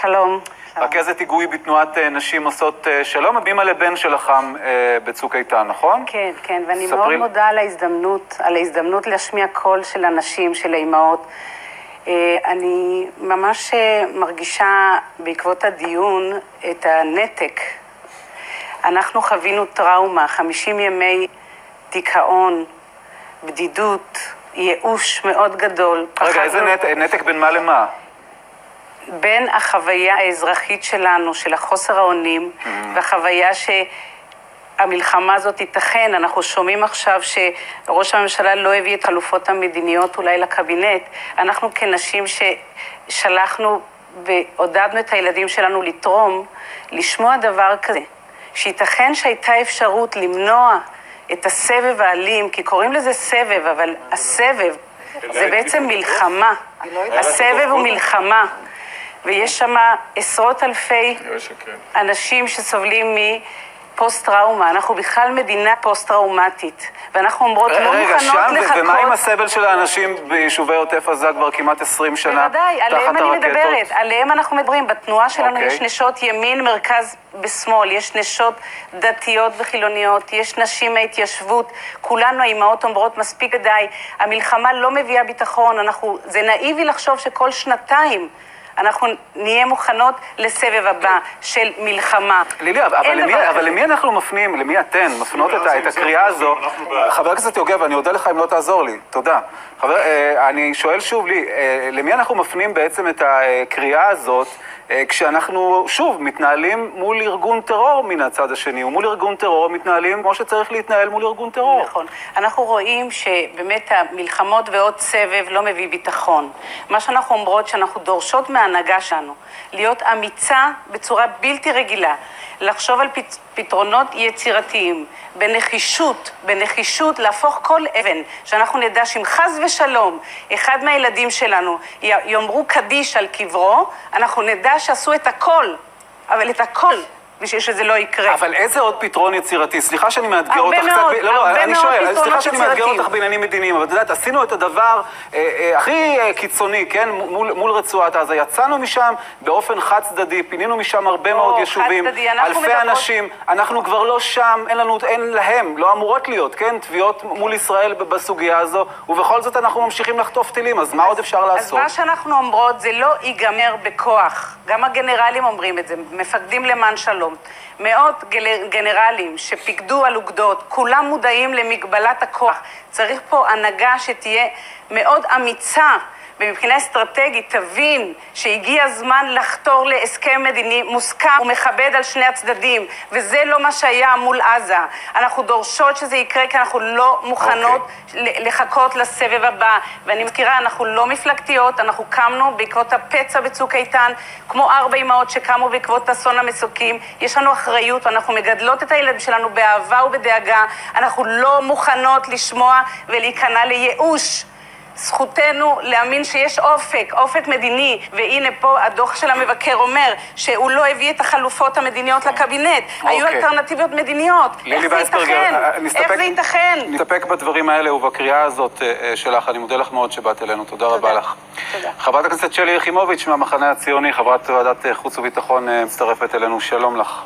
שלום. רכזת היגוי בתנועת נשים עושות שלום, אבימה לבן שלכם בצוק איתן, נכון? כן, כן, ואני מאוד מודה על ההזדמנות להשמיע קול של הנשים, של האימהות. אני ממש מרגישה בעקבות הדיון את הנתק. אנחנו חווינו טראומה, 50 ימי דיכאון, בדידות, ייאוש מאוד גדול. רגע, איזה נתק בין מה למה? בין החוויה האזרחית שלנו, של החוסר האונים, והחוויה שהמלחמה הזאת תיתכן. אנחנו שומעים עכשיו שראש הממשלה לא הביא את חלופות המדיניות אולי לקבינט. אנחנו כנשים ששלחנו ועודדנו את הילדים שלנו לתרום, לשמוע דבר כזה, שייתכן שהייתה אפשרות למנוע את הסבב האלים, כי קוראים לזה סבב, אבל הסבב זה בעצם מלחמה. הסבב הוא מלחמה. ויש שם עשרות אלפי אנשים שסובלים מפוסט-טראומה. אנחנו בכלל מדינה פוסט-טראומטית, ואנחנו אומרות לא מוכנות לחכות. ומה עם הסבל של האנשים ביישובי עוטף עזה כבר כמעט 20 שנה תחת הרקטות? בוודאי, עליהם אני מדברת, עליהם אנחנו מדברים. בתנועה שלנו יש נשות ימין, מרכז בשמאל, יש נשות דתיות וחילוניות, יש נשים מההתיישבות, כולנו האימהות אומרות מספיק די, המלחמה לא מביאה ביטחון, זה נאיבי לחשוב שכל שנתיים אנחנו נהיה מוכנות לסבב הבא של מלחמה. לילי, אבל למי אנחנו מפנים, למי אתן מפנות את הקריאה הזו? חבר הכנסת יוגב, אני אודה לך אם לא תעזור לי. תודה. אני שואל שוב, למי אנחנו מפנים בעצם את הקריאה הזאת, כשאנחנו, שוב, מתנהלים מול ארגון טרור מן הצד השני, ומול ארגון טרור מתנהלים כמו שצריך להתנהל מול ארגון טרור. נכון. אנחנו רואים שבאמת המלחמות ועוד סבב לא מביא ביטחון. מה שאנחנו אומרות, שאנחנו דורשות מההנהגה שלנו, להיות אמיצה בצורה בלתי רגילה, לחשוב על פתרונות יצירתיים, בנחישות להפוך כל אבן, שאנחנו נדע שאם חס ושלום, אחד מהילדים שלנו יאמרו קדיש על קברו, אנחנו נדע שעשו את הכל, אבל את הכל, בשביל שזה לא יקרה. אבל איזה עוד פתרון יצירתי? סליחה שאני מאתגר אותך קצת... לא, אני שואל, סליחה שאני מאתגר אותך בעניינים מדיניים, אבל את יודעת, עשינו את הדבר הכי קיצוני, כן? מול רצועת עזה. יצאנו משם באופן חד צדדי, פינינו משם הרבה מאוד יישובים, אלפי אנשים, אנחנו כבר לא שם, אין להם, לא אמורות להיות, כן? תביעות מול ישראל בסוגיה הזו, ובכל זאת אנחנו ממשיכים לחטוף טילים, אז מה עוד אפשר לעשות? אז מה שאנחנו אומרות זה לא ייגמר בכוח. גם הגנרלים אומרים את זה, מפקדים למען שלום. מאות גנרלים שפיקדו על אוגדות, כולם מודעים למגבלת הכוח. צריך פה הנהגה שתהיה מאוד אמיצה, ומבחינה אסטרטגית תבין שהגיע הזמן לחתור להסכם מדיני מוסכם ומכבד על שני הצדדים, וזה לא מה שהיה מול עזה. אנחנו דורשות שזה יקרה כי אנחנו לא מוכנות לחכות לסבב הבא. ואני מזכירה, אנחנו לא מפלגתיות, אנחנו קמנו בעקבות הפצע בצוק איתן, כמו 4 אימהות שקמו בעקבות אסון המסוקים. יש לנו אחריות ואנחנו מגדלות את הילדים שלנו באהבה ובדאגה. אנחנו לא מוכנות לשמוע ולהיכנע לייאוש. זכותנו להאמין שיש אופק מדיני, והנה פה הדוח של המבקר אומר שהוא לא הביא את החלופות המדיניות לקבינט. היו אלטרנטיביות מדיניות. איך זה ייתכן? איך זה ייתכן? נסתפק בדברים האלה ובקריאה הזאת שלך. אני מודה לך מאוד שבאת אלינו. תודה רבה לך. תודה. חברת הכנסת שלי יחימוביץ' מהמחנה הציוני, חברת ועדת חוץ וביטחון, מצטרפת אלינו. שלום לך.